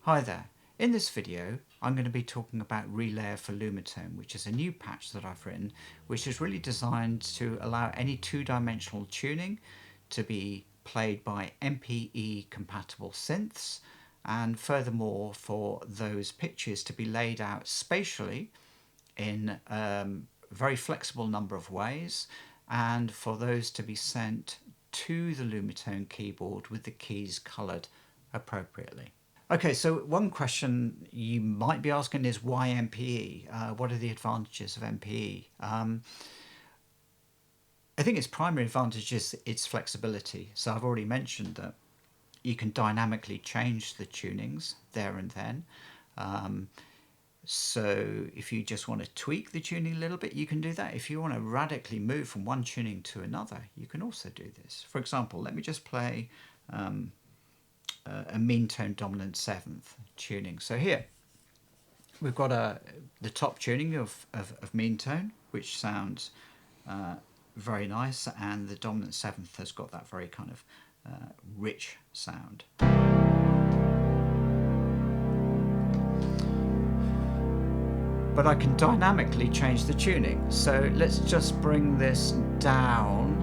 Hi there. In this video I'm going to be talking about Relayer for Lumatone, which is a new patch that I've written which is really designed to allow any two-dimensional tuning to be played by MPE compatible synths, and furthermore for those pitches to be laid out spatially in a very flexible number of ways, and for those to be sent to the Lumatone keyboard with the keys coloured appropriately. Okay, so one question you might be asking is why MPE? What are the advantages of MPE? I think its primary advantage is its flexibility. So I've already mentioned that you can dynamically change the tunings there and then. So if you just want to tweak the tuning a little bit, you can do that. If you want to radically move from one tuning to another, you can also do this. For example, let me just play a mean tone dominant seventh tuning. So here we've got the top tuning of mean tone, which sounds very nice, and the dominant seventh has got that very kind of rich sound. But I can dynamically change the tuning. So let's just bring this down.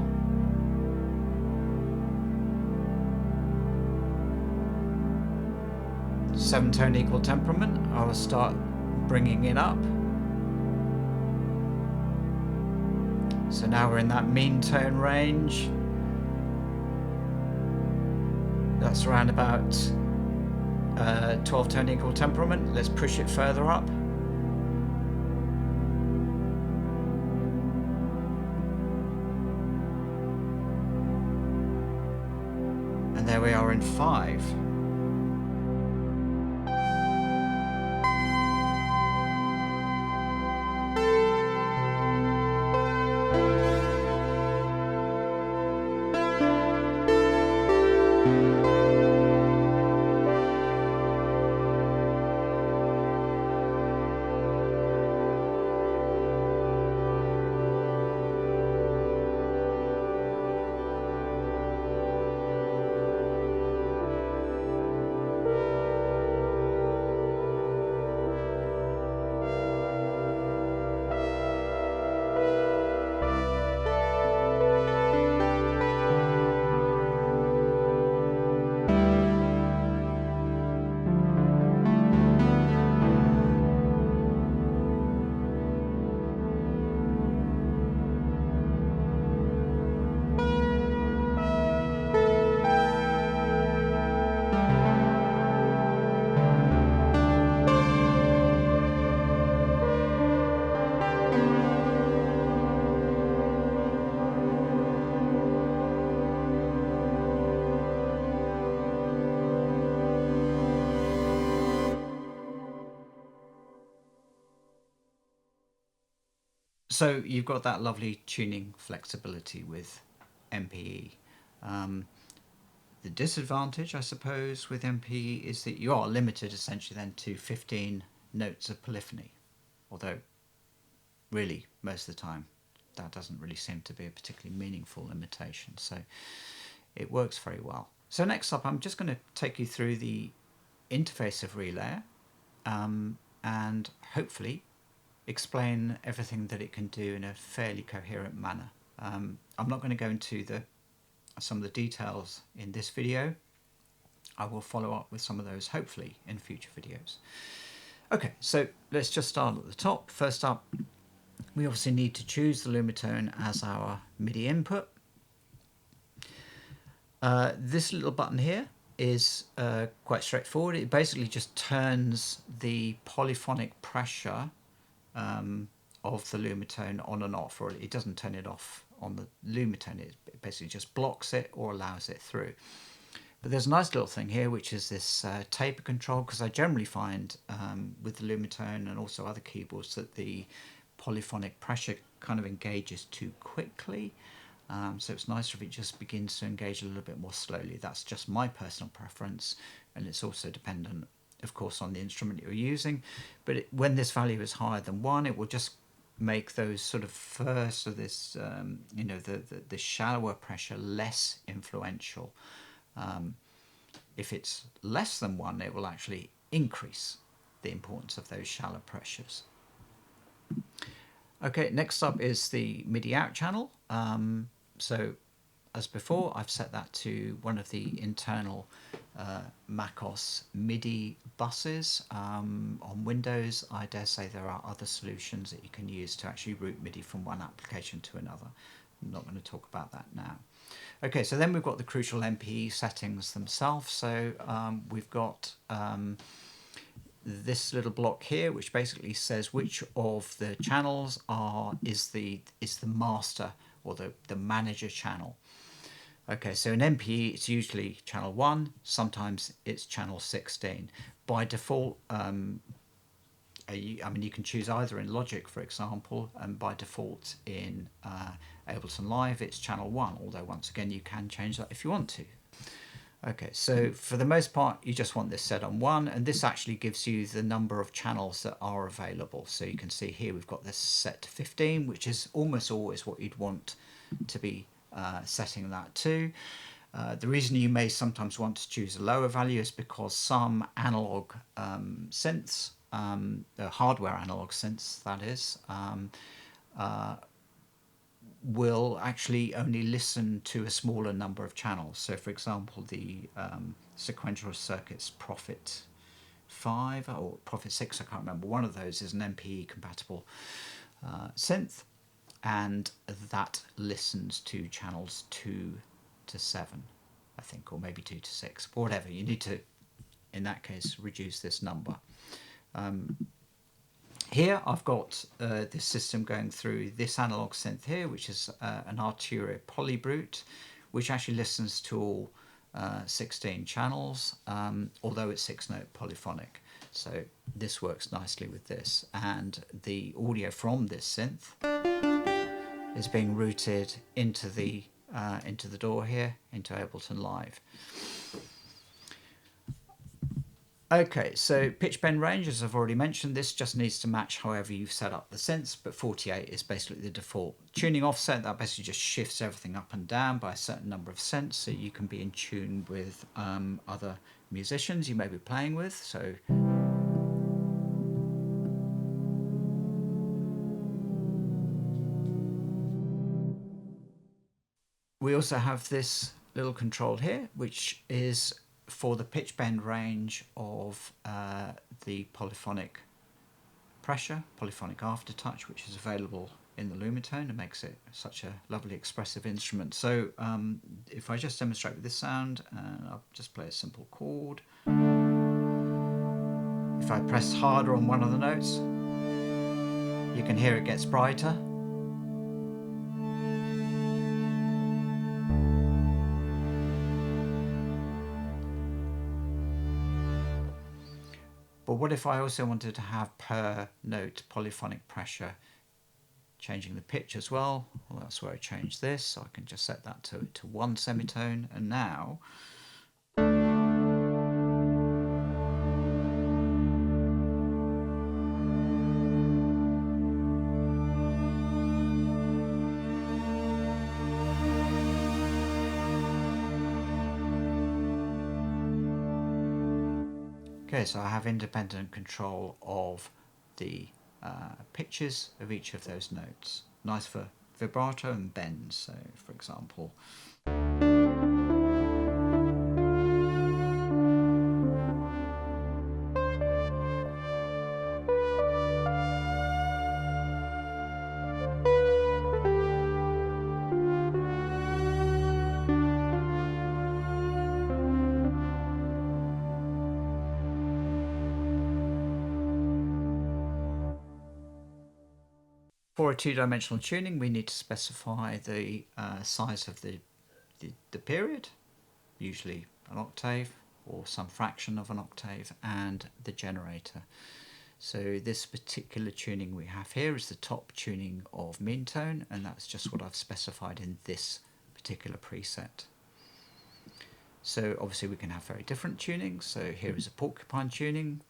Seven tone equal temperament. I will start bringing it up. So now we're in that mean tone range. That's around about 12 tone equal temperament. Let's push it further up. And there we are in 5. So you've got that lovely tuning flexibility with MPE. The disadvantage, I suppose, with MPE is that you are limited essentially then to 15 notes of polyphony, although really most of the time that doesn't really seem to be a particularly meaningful limitation, so it works very well. So next up I'm just going to take you through the interface of Relayer and hopefully explain everything that it can do in a fairly coherent manner. I'm not going to go into some of the details in this video. I will follow up with some of those hopefully in future videos. Okay, so let's just start at the top. First up, we obviously need to choose the Lumatone as our MIDI input. This little button here is quite straightforward. It basically just turns the polyphonic pressure of the Lumatone on and off, or it doesn't turn it off on the Lumatone, it basically just blocks it or allows it through. But there's a nice little thing here which is this taper control, because I generally find with the Lumatone and also other keyboards that the polyphonic pressure kind of engages too quickly. So it's nicer if it just begins to engage a little bit more slowly. That's just my personal preference, and it's also dependent of course on the instrument you're using, but when this value is higher than 1, it will just make those sort of first, or this you know, the shallower pressure less influential. If it's less than 1, it will actually increase the importance of those shallow pressures. Okay, next up is the MIDI out channel. So as before, I've set that to one of the internal macOS MIDI buses. On Windows, I dare say there are other solutions that you can use to actually route MIDI from one application to another. I'm not going to talk about that now. Okay, so then we've got the crucial MPE settings themselves. So we've got this little block here, which basically says which of the channels is the master or the manager channel. Okay, so in MPE it's usually channel 1, sometimes it's channel 16. By default, I mean, you can choose either in Logic, for example, and by default in Ableton Live it's channel 1, although once again you can change that if you want to. Okay, so for the most part you just want this set on 1, and this actually gives you the number of channels that are available. So you can see here we've got this set to 15, which is almost always what you'd want to be setting that to. The reason you may sometimes want to choose a lower value is because some analog synths, the hardware analog synths that is, will actually only listen to a smaller number of channels. So for example, the sequential circuits Prophet 5 or Prophet 6, I can't remember, one of those is an MPE compatible synth, and that listens to channels 2 to 7, I think, or maybe 2 to 6, but whatever. You need to, in that case, reduce this number. Here I've got this system going through this analog synth here, which is an Arturia Polybrute, which actually listens to all 16 channels, although it's 6-note polyphonic. So this works nicely with this, and the audio from this synth is being routed into the door here, into Ableton Live. Okay, so pitch bend range, as I've already mentioned, this just needs to match however you've set up the synths, but 48 is basically the default. Tuning offset, that basically just shifts everything up and down by a certain number of cents, so you can be in tune with other musicians you may be playing with. So we also have this little control here, which is for the pitch bend range of the polyphonic pressure, polyphonic aftertouch, which is available in the Lumatone and makes it such a lovely expressive instrument. So if I just demonstrate with this sound, and I'll just play a simple chord. If I press harder on one of the notes, you can hear it gets brighter. But what if I also wanted to have per note polyphonic pressure, changing the pitch as well? Well, that's where I change this. So I can just set that to 1 semitone, and now okay, so I have independent control of the pitches of each of those notes. Nice for vibrato and bends. So, for example, for a two-dimensional tuning, we need to specify the size of the period, usually an octave or some fraction of an octave, and the generator. So this particular tuning we have here is the top tuning of mean tone, and that's just what I've specified in this particular preset. So obviously we can have very different tunings. So here is a Porcupine tuning.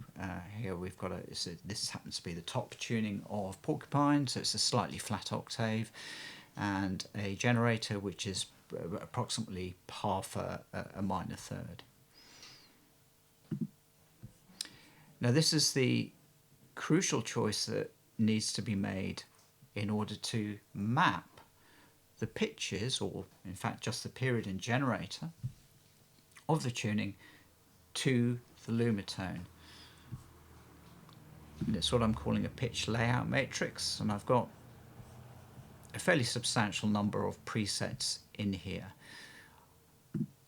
Here we've got this happens to be the top tuning of Porcupine, so it's a slightly flat octave, and a generator which is approximately half a minor third. Now this is the crucial choice that needs to be made in order to map the pitches, or in fact just the period and generator of the tuning, to the Lumatone. And it's what I'm calling a pitch layout matrix, and I've got a fairly substantial number of presets in here.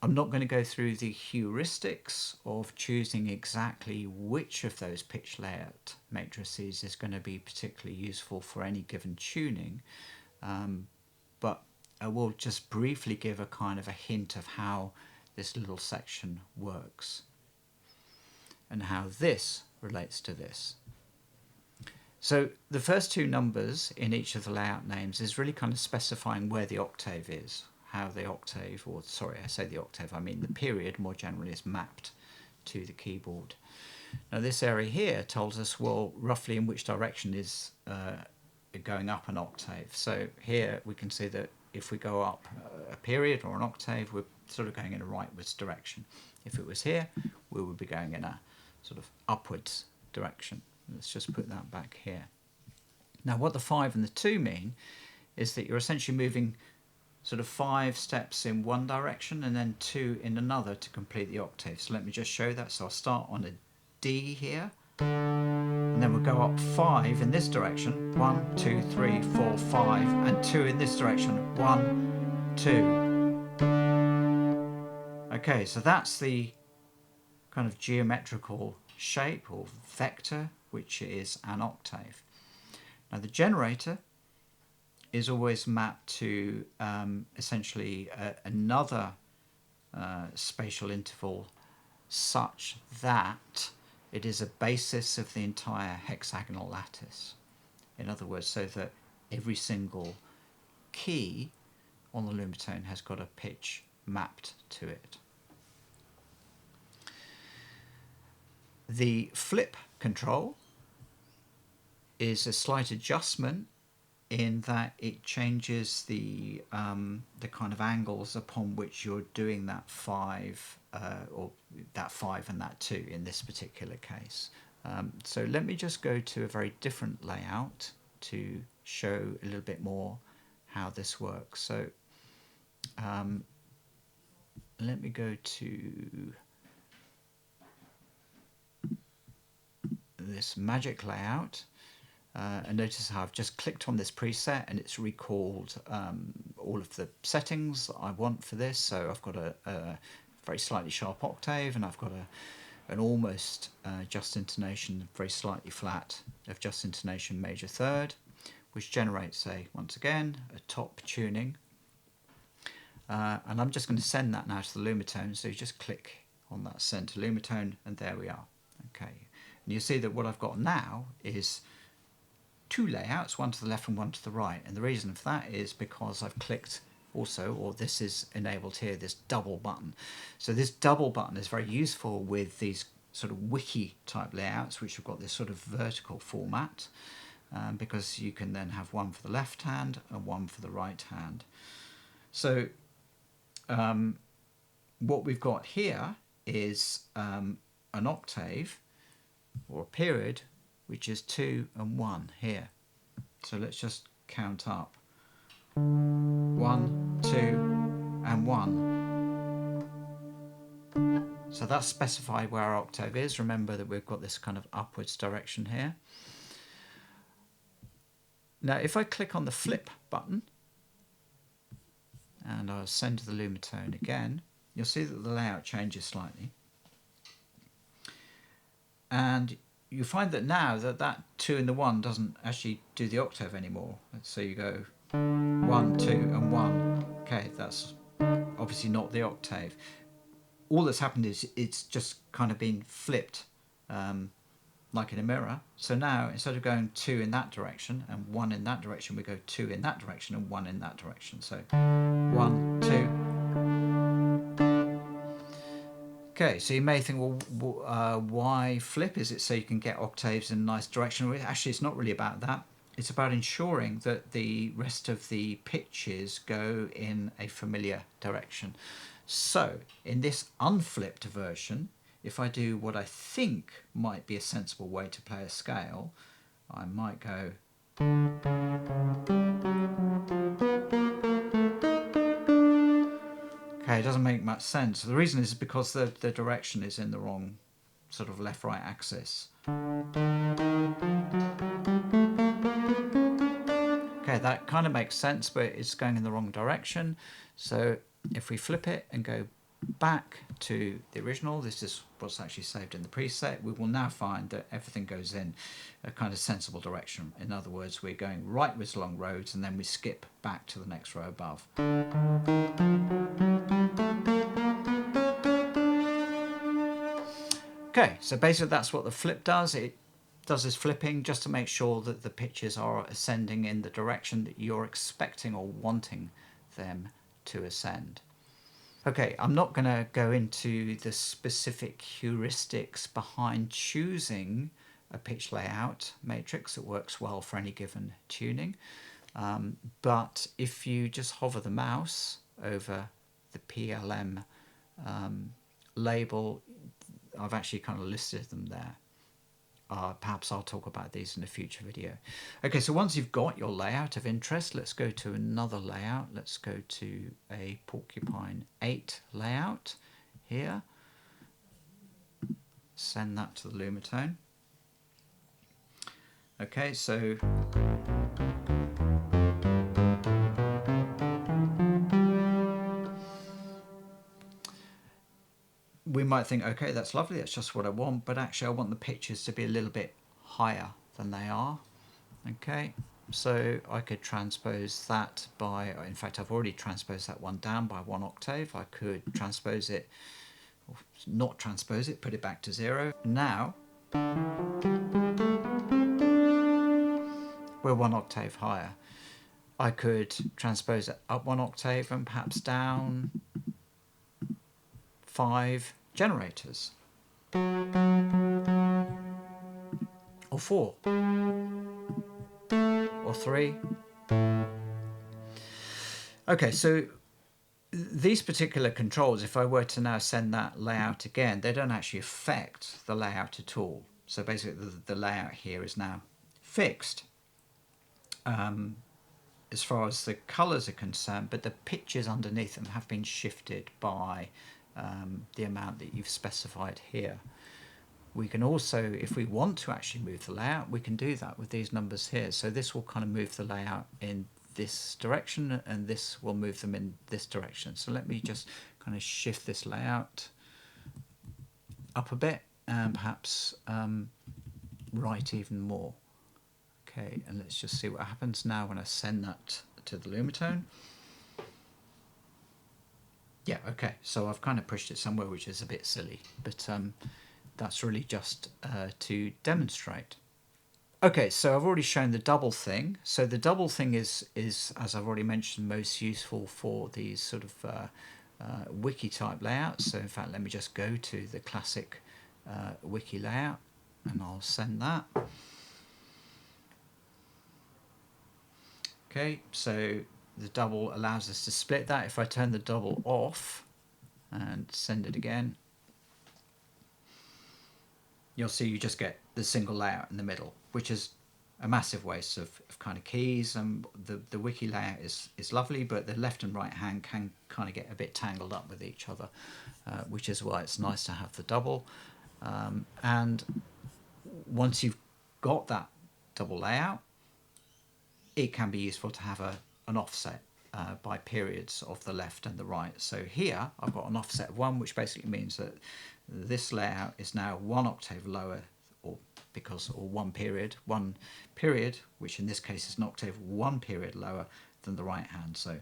I'm not going to go through the heuristics of choosing exactly which of those pitch layout matrices is going to be particularly useful for any given tuning, but I will just briefly give a kind of a hint of how this little section works and how this relates to this. So the first two numbers in each of the layout names is really kind of specifying where the octave is, how the octave, or sorry, I say the octave, I mean the period more generally, is mapped to the keyboard. Now this area here tells us, well, roughly in which direction is going up an octave. So here we can see that if we go up a period or an octave, we're sort of going in a rightwards direction. If it was here, we would be going in a sort of upwards direction. Let's just put that back here. Now what the 5 and the 2 mean is that you're essentially moving sort of 5 steps in one direction and then 2 in another to complete the octave. So let me just show that. So I'll start on a D here, and then we'll go up 5 in this direction, 1, 2, 3, 4, 5, and 2 in this direction, 1, 2. Okay, so that's the kind of geometrical shape or vector, which is an octave. Now the generator is always mapped to essentially another spatial interval such that it is a basis of the entire hexagonal lattice. In other words, so that every single key on the Lumatone has got a pitch mapped to it. The flip control is a slight adjustment in that it changes the kind of angles upon which you're doing that 5 or that 5 and that 2 in this particular case. So let me just go to a very different layout to show a little bit more how this works. So let me go to this magic layout. And notice how I've just clicked on this preset and it's recalled all of the settings that I want for this. So I've got a very slightly sharp octave, and I've got an almost just intonation, very slightly flat of just intonation major third, which generates once again a top tuning. And I'm just going to send that now to the Lumatone. So you just click on that send to Lumatone, and there we are. Okay, and you see that what I've got now is 2 layouts, one to the left and one to the right, and the reason for that is because I've clicked also, or this is enabled here, this double button. So this double button is very useful with these sort of wiki type layouts which have got this sort of vertical format, because you can then have one for the left hand and one for the right hand. So what we've got here is an octave or a period which is 2 and 1 here. So let's just count up. 1, 2, and 1. So that's specified where our octave is. Remember that we've got this kind of upwards direction here. Now if I click on the flip button and I'll send to the Lumatone again, you'll see that the layout changes slightly. And you find that now that 2 and the 1 doesn't actually do the octave anymore. So you go 1, 2 and 1. Okay, that's obviously not the octave. All that's happened is it's just kind of been flipped like in a mirror. So now instead of going 2 in that direction and 1 in that direction, we go 2 in that direction and 1 in that direction. So 1, 2. Okay, so you may think, well, why flip? Is it so you can get octaves in a nice direction? Well, actually, it's not really about that. It's about ensuring that the rest of the pitches go in a familiar direction. So in this unflipped version, if I do what I think might be a sensible way to play a scale, I might go. Okay, it doesn't make much sense. The reason is because the direction is in the wrong sort of left-right axis. Okay, that kind of makes sense, but it's going in the wrong direction. So if we flip it and go back to the original, this is what's actually saved in the preset, we will now find that everything goes in a kind of sensible direction. In other words, we're going rightwards along roads and then we skip back to the next row above. Okay, so basically that's what the flip does. It does this flipping just to make sure that the pitches are ascending in the direction that you're expecting or wanting them to ascend. Okay, I'm not going to go into the specific heuristics behind choosing a pitch layout matrix that works well for any given tuning. But if you just hover the mouse over the PLM label, I've actually kind of listed them there. Perhaps I'll talk about these in a future video. Okay, so once you've got your layout of interest, let's go to another layout. Let's go to a Porcupine 8 layout here. Send that to the Lumatone. Okay, so we might think, okay, that's lovely, that's just what I want, but actually I want the pitches to be a little bit higher than they are. Okay, so I could transpose that by, in fact I've already transposed that one down by 1 octave. I could transpose it, or not transpose it, put it back to 0. Now we're 1 octave higher. I could transpose it up 1 octave and perhaps down 5 generators, or 4, or 3. Okay, so these particular controls, if I were to now send that layout again, they don't actually affect the layout at all. So basically the layout here is now fixed as far as the colors are concerned, but the pitches underneath them have been shifted by the amount that you've specified here. We can also, if we want to actually move the layout, we can do that with these numbers here. So this will kind of move the layout in this direction, and this will move them in this direction. So let me just kind of shift this layout up a bit and perhaps right even more. Okay, and let's just see what happens now when I send that to the Lumatone. Yeah, okay, so I've kind of pushed it somewhere which is a bit silly, but that's really just to demonstrate. Okay, so I've already shown the double thing. So the double thing is as I've already mentioned, most useful for these sort of wiki type layouts. So in fact, let me just go to the classic wiki layout and I'll send that. Okay, so the double allows us to split that. If I turn the double off and send it again, you'll see you just get the single layout in the middle, which is a massive waste of kind of keys. And the wiki layout is lovely, but the left and right hand can kind of get a bit tangled up with each other, which is why it's nice to have the double. And once you've got that double layout, it can be useful to have an offset by periods of the left and the right. So here I've got an offset of 1, which basically means that this layout is now 1 octave lower, or one period, which in this case is an octave 1 period lower than the right hand. So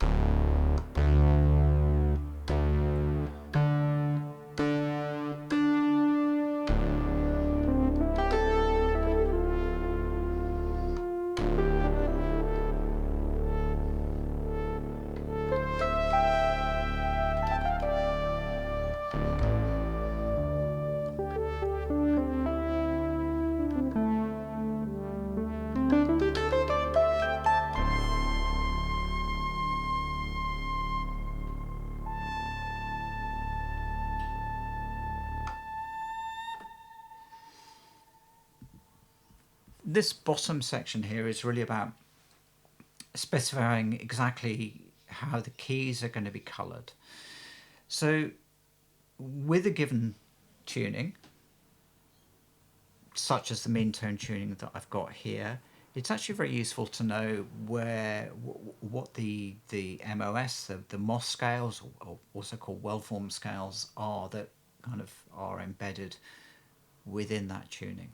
this bottom section here is really about specifying exactly how the keys are going to be coloured. So with a given tuning, such as the mean tone tuning that I've got here, it's actually very useful to know what the MOS, the MOS scales, or also called well-formed scales, are that kind of are embedded within that tuning.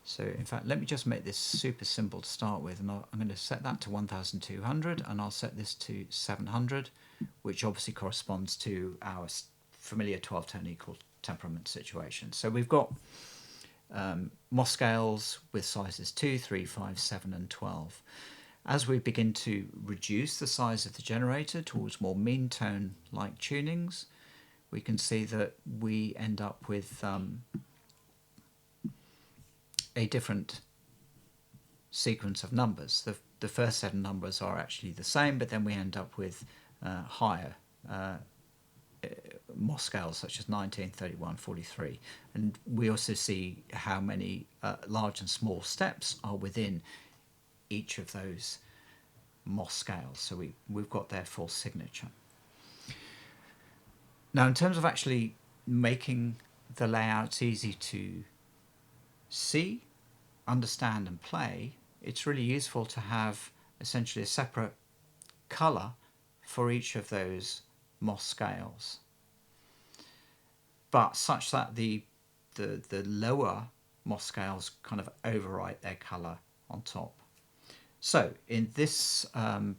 So in fact, let me just make this super simple to start with, and I'm going to set that to 1200, and I'll set this to 700, which obviously corresponds to our familiar 12-tone equal temperament situation. So we've got MOS scales with sizes 2, 3, 5, 7 and 12. As we begin to reduce the size of the generator towards more mean tone like tunings, we can see that we end up with a different sequence of numbers. The first set of numbers are actually the same, but then we end up with higher MOS scales such as 19, 31, 43. And we also see how many large and small steps are within each of those MOS scales. So we've got their full signature. Now, in terms of actually making the layouts easy to see, understand and play, it's really useful to have essentially a separate colour for each of those MOS scales, but such that the lower MOS scales kind of overwrite their colour on top. So in this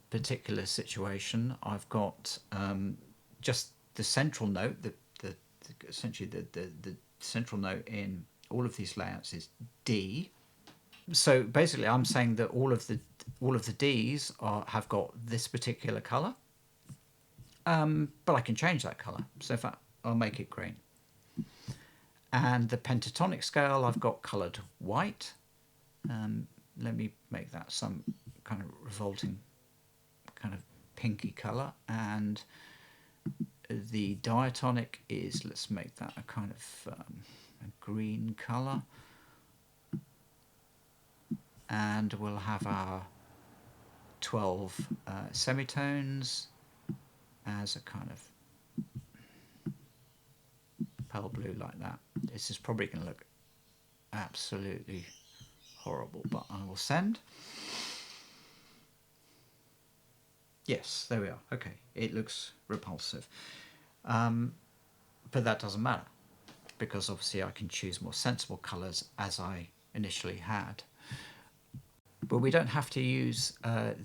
particular situation, I've got just the central note, essentially the central note in all of these layouts is D. So basically I'm saying that all of the Ds have got this particular colour, but I can change that colour. So in fact, I'll make it green. And the pentatonic scale I've got coloured white. Let me make that some kind of revolting kind of pinky colour. And the diatonic is, let's make that a kind of a green colour. And we'll have our 12 semitones as a kind of pale blue like that. This is probably going to look absolutely horrible, but I will send. Yes, there we are. Okay, it looks repulsive. But that doesn't matter, because obviously I can choose more sensible colours as I initially had. But we don't have to use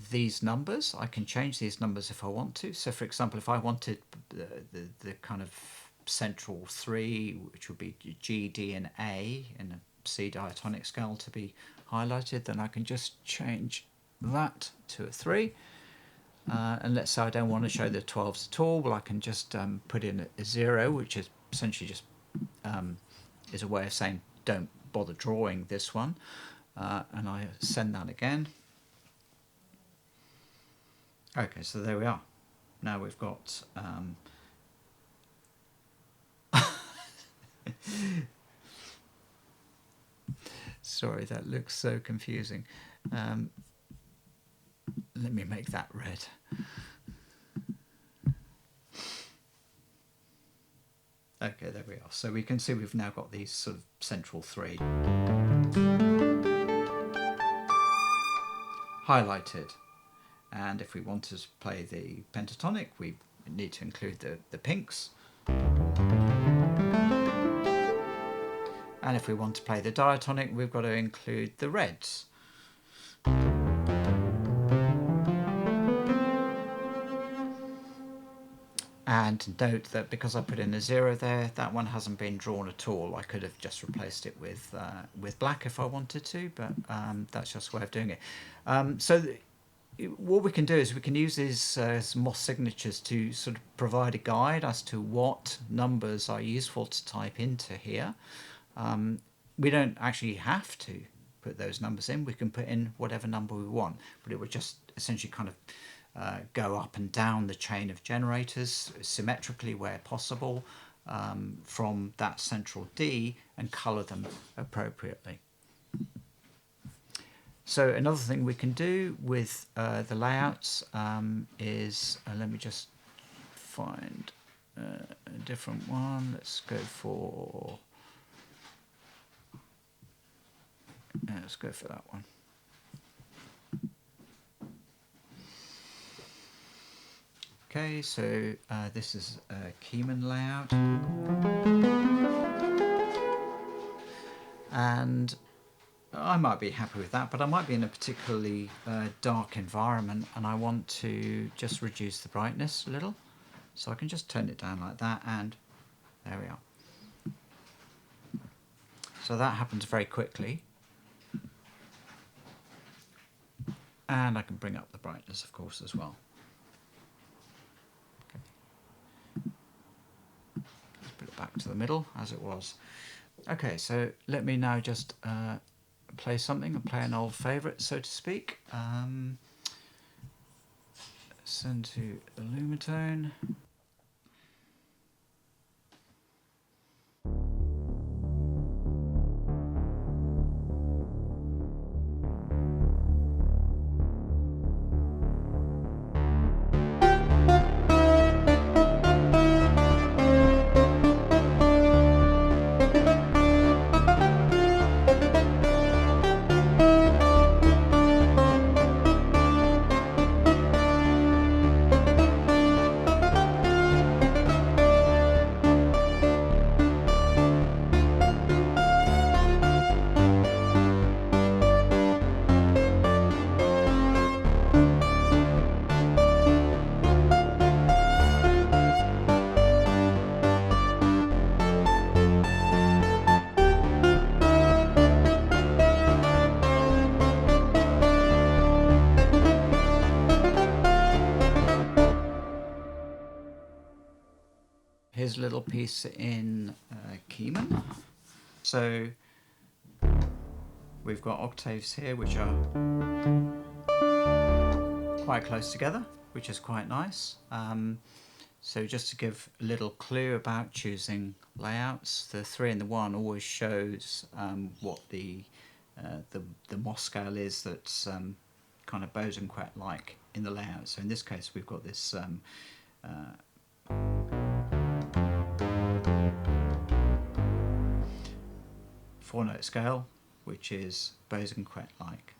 these numbers. I can change these numbers if I want to. So for example, if I wanted the kind of central 3, which would be G, D and A in a C diatonic scale to be highlighted, then I can just change that to a 3. And let's say I don't want to show the 12s at all. Well, I can just put in a 0, which is essentially just is a way of saying don't bother drawing this one. And I send that again. Okay, so there we are. Now we've got sorry, that looks so confusing. Let me make that red. Okay, there we are. So we can see we've now got these sort of central 3 highlighted. And if we want to play the pentatonic, we need to include the pinks. And if we want to play the diatonic, we've got to include the reds. And note that because I put in a 0 there, that one hasn't been drawn at all. I could have just replaced it with black if I wanted to, but that's just a way of doing it. What we can do is we can use these MOS signatures to sort of provide a guide as to what numbers are useful to type into here. We don't actually have to put those numbers in. We can put in whatever number we want, but it would just essentially kind of go up and down the chain of generators symmetrically where possible from that central D and colour them appropriately. So another thing we can do with the layouts is, let me just find a different one. Let's go for that one. Okay, so this is a Keemun layout, and I might be happy with that, but I might be in a particularly dark environment and I want to just reduce the brightness a little. So I can just turn it down like that, and there we are. So that happens very quickly. And I can bring up the brightness, of course, as well. Okay. Let's put it back to the middle as it was. Okay, so let me now just play something, play an old favourite, so to speak. Send to the Lumatone. Here's a little piece in Keemun. So we've got octaves here which are quite close together, which is quite nice. So just to give a little clue about choosing layouts, the 3 and the 1 always shows what the Moss scale is that's kind of Bosanquet like in the layout. So in this case we've got this 4-note scale, which is Bosanquet like.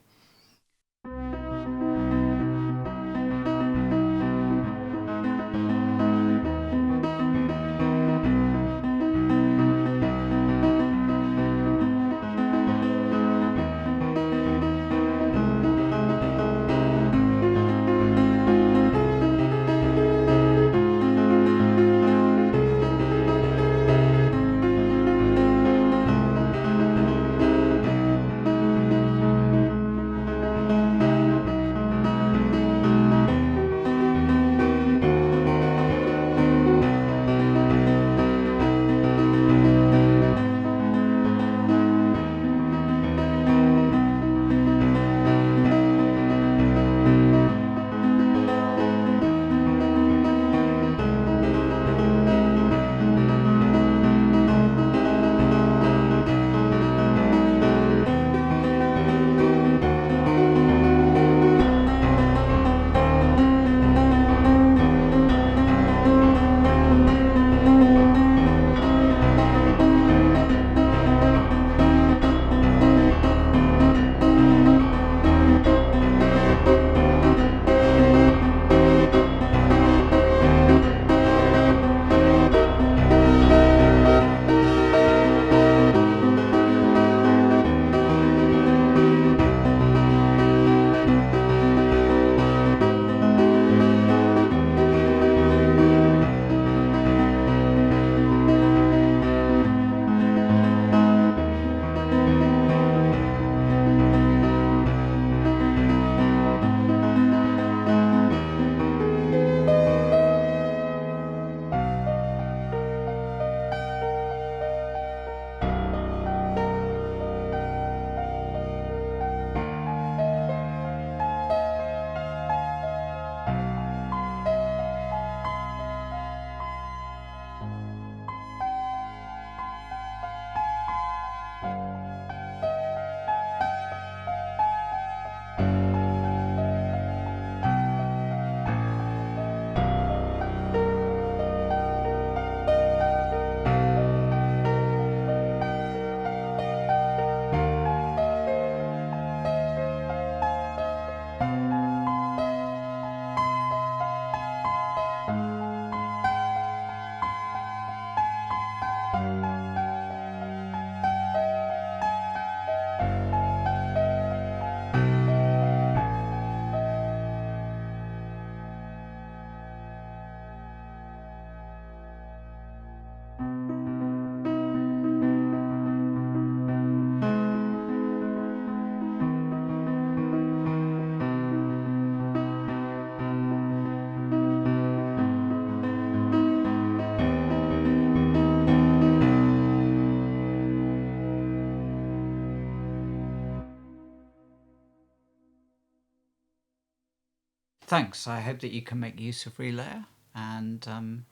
Thanks. I hope that you can make use of Relayer, and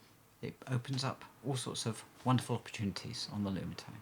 it opens up all sorts of wonderful opportunities on the Lumatone.